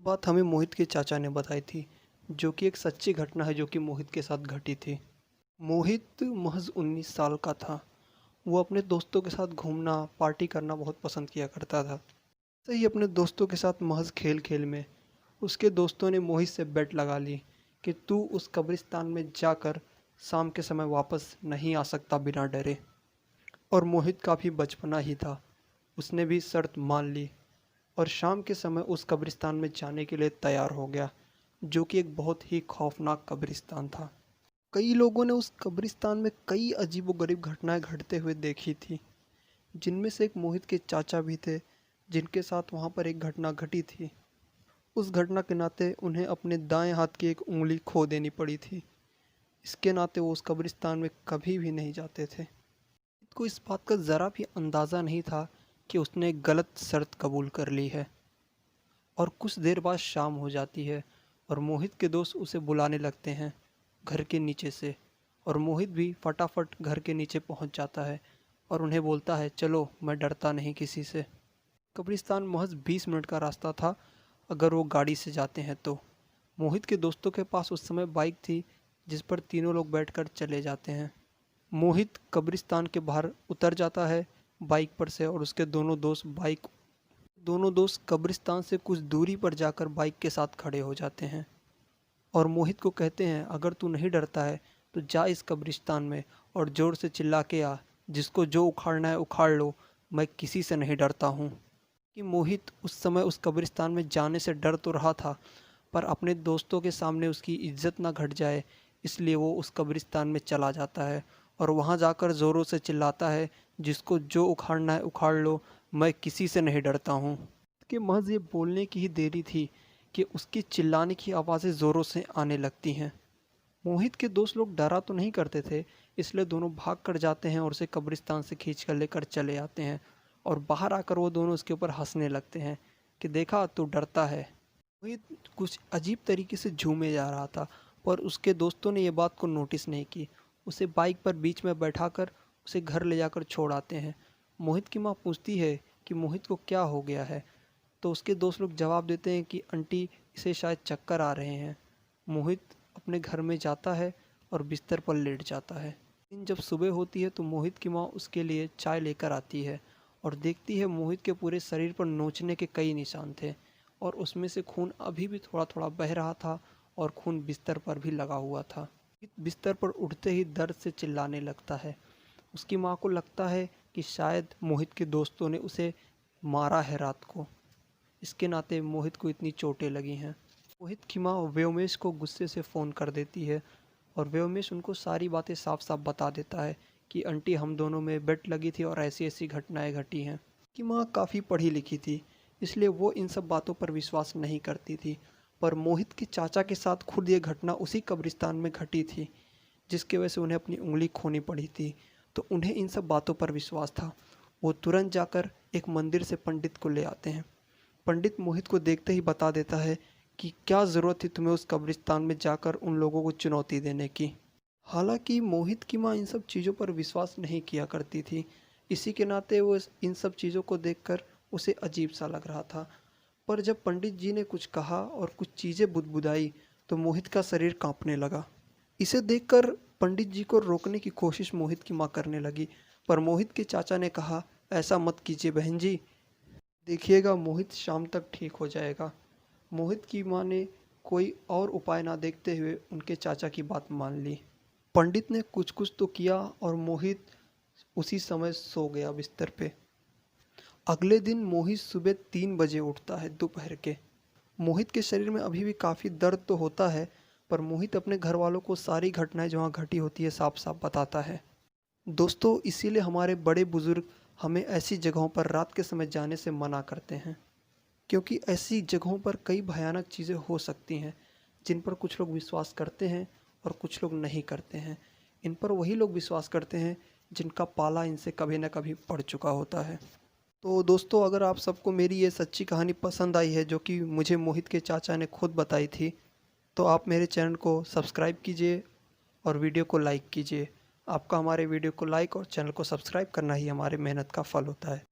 बात हमें मोहित के चाचा ने बताई थी, जो कि एक सच्ची घटना है जो कि मोहित के साथ घटी थी। मोहित महज 19 साल का था। वो अपने दोस्तों के साथ घूमना, पार्टी करना बहुत पसंद किया करता था। ऐसे ही अपने दोस्तों के साथ महज खेल-खेल में उसके दोस्तों ने मोहित से बेट लगा ली कि तू उस कब्रिस्तान में जाकर शाम के समय वापस नहीं आ सकता बिना डरे। और मोहित काफ़ी बचपना ही था। उसने भी शर्त मान ली और शाम के समय उस कब्रिस्तान में जाने के लिए तैयार हो गया, जो कि एक बहुत ही खौफनाक कब्रिस्तान था। कई लोगों ने उस कब्रिस्तान में कई अजीबोगरीब घटनाएं घटते हुए देखी थी, जिनमें से एक मोहित के चाचा भी थे, जिनके साथ वहां पर एक घटना घटी थी। उस घटना के नाते उन्हें अपने दाएं हाथ की एक उंगली खो देनी पड़ी थी। इसके नाते वो उस कब्रिस्तान में कभी भी नहीं जाते थे। को इस बात का ज़रा भी अंदाज़ा नहीं था कि उसने एक गलत शर्त कबूल कर ली है। और कुछ देर बाद शाम हो जाती है और मोहित के दोस्त उसे बुलाने लगते हैं घर के नीचे से। और मोहित भी फटाफट घर के नीचे पहुंच जाता है और उन्हें बोलता है, चलो, मैं डरता नहीं किसी से। कब्रिस्तान महज 20 मिनट का रास्ता था अगर वो गाड़ी से जाते हैं तो। मोहित के दोस्तों के पास उस समय बाइक थी, जिस पर तीनों लोग बैठकर चले जाते हैं। मोहित कब्रिस्तान के बाहर उतर जाता है बाइक पर से और उसके दोनों दोस्त कब्रिस्तान से कुछ दूरी पर जाकर बाइक के साथ खड़े हो जाते हैं और मोहित को कहते हैं, अगर तू नहीं डरता है तो जा इस कब्रिस्तान में और ज़ोर से चिल्ला के आ, जिसको जो उखाड़ना है उखाड़ लो, मैं किसी से नहीं डरता हूँ। कि मोहित उस समय उस कब्रिस्तान में जाने से डर तो रहा था, पर अपने दोस्तों के सामने उसकी इज्जत ना घट जाए, इसलिए वो उस कब्रिस्तान में चला जाता है और वहाँ जाकर ज़ोरों से चिल्लाता है, जिसको जो उखाड़ना है उखाड़ लो, मैं किसी से नहीं डरता हूँ। कि महज ये बोलने की ही देरी थी कि उसकी चिल्लाने की आवाज़ें ज़ोरों से आने लगती हैं। मोहित के दोस्त लोग डरा तो नहीं करते थे, इसलिए दोनों भाग कर जाते हैं और उसे कब्रिस्तान से खींच कर लेकर चले आते हैं। और बाहर आकर वो दोनों उसके ऊपर हंसने लगते हैं कि देखा, तू डरता है। मोहित कुछ अजीब तरीके से झूमे जा रहा था, पर उसके दोस्तों ने ये बात को नोटिस नहीं की। उसे बाइक पर बीच में बैठाकर उसे घर ले जाकर छोड़ आते हैं। मोहित की माँ पूछती है कि मोहित को क्या हो गया है, तो उसके दोस्त लोग जवाब देते हैं कि आंटी, इसे शायद चक्कर आ रहे हैं। मोहित अपने घर में जाता है और बिस्तर पर लेट जाता है। लेकिन जब सुबह होती है तो मोहित की माँ उसके लिए चाय लेकर आती है और देखती है मोहित के पूरे शरीर पर नोचने के कई निशान थे और उसमें से खून अभी भी थोड़ा थोड़ा बह रहा था और खून बिस्तर पर भी लगा हुआ था। बिस्तर पर उठते ही दर्द से चिल्लाने लगता है। उसकी माँ को लगता है कि शायद मोहित के दोस्तों ने उसे मारा है रात को, इसके नाते मोहित को इतनी चोटें लगी हैं। मोहित की माँ व्योमेश को गुस्से से फ़ोन कर देती है और व्योमेश उनको सारी बातें साफ साफ बता देता है कि आंटी, हम दोनों में बेट लगी थी और ऐसी ऐसी घटनाएं घटी हैं। कि माँ काफ़ी पढ़ी लिखी थी, इसलिए वो इन सब बातों पर विश्वास नहीं करती थी। पर मोहित के चाचा के साथ खुद ये घटना उसी कब्रिस्तान में घटी थी, जिसकी वजह से उन्हें अपनी उंगली खोनी पड़ी थी, तो उन्हें इन सब बातों पर विश्वास था। वो तुरंत जाकर एक मंदिर से पंडित को ले आते हैं। पंडित मोहित को देखते ही बता देता है कि क्या ज़रूरत थी तुम्हें उस कब्रिस्तान में जाकर उन लोगों को चुनौती देने की। हालांकि मोहित की माँ इन सब चीज़ों पर विश्वास नहीं किया करती थी, इसी के नाते वो इन सब चीज़ों को देखकर उसे अजीब सा लग रहा था। पर जब पंडित जी ने कुछ कहा और कुछ चीज़ें बुदबुदाई तो मोहित का शरीर कांपने लगा। इसे देखकर पंडित जी को रोकने की कोशिश मोहित की माँ करने लगी, पर मोहित के चाचा ने कहा, ऐसा मत कीजिए बहन जी, देखिएगा मोहित शाम तक ठीक हो जाएगा। मोहित की माँ ने कोई और उपाय ना देखते हुए उनके चाचा की बात मान ली। पंडित ने कुछ कुछ तो किया और मोहित उसी समय सो गया बिस्तर पे। अगले दिन मोहित सुबह 3 बजे उठता है दोपहर के। मोहित के शरीर में अभी भी काफ़ी दर्द तो होता है, पर मोहित अपने घर वालों को सारी घटनाएं जो वहाँ घटी होती है साफ साफ बताता है। दोस्तों, इसीलिए हमारे बड़े बुजुर्ग हमें ऐसी जगहों पर रात के समय जाने से मना करते हैं, क्योंकि ऐसी जगहों पर कई भयानक चीज़ें हो सकती हैं, जिन पर कुछ लोग विश्वास करते हैं और कुछ लोग नहीं करते हैं। इन पर वही लोग विश्वास करते हैं जिनका पाला इनसे कभी न कभी पड़ चुका होता है। तो दोस्तों, अगर आप सबको मेरी ये सच्ची कहानी पसंद आई है, जो कि मुझे मोहित के चाचा ने खुद बताई थी, तो आप मेरे चैनल को सब्सक्राइब कीजिए और वीडियो को लाइक कीजिए। आपका हमारे वीडियो को लाइक और चैनल को सब्सक्राइब करना ही हमारे मेहनत का फल होता है।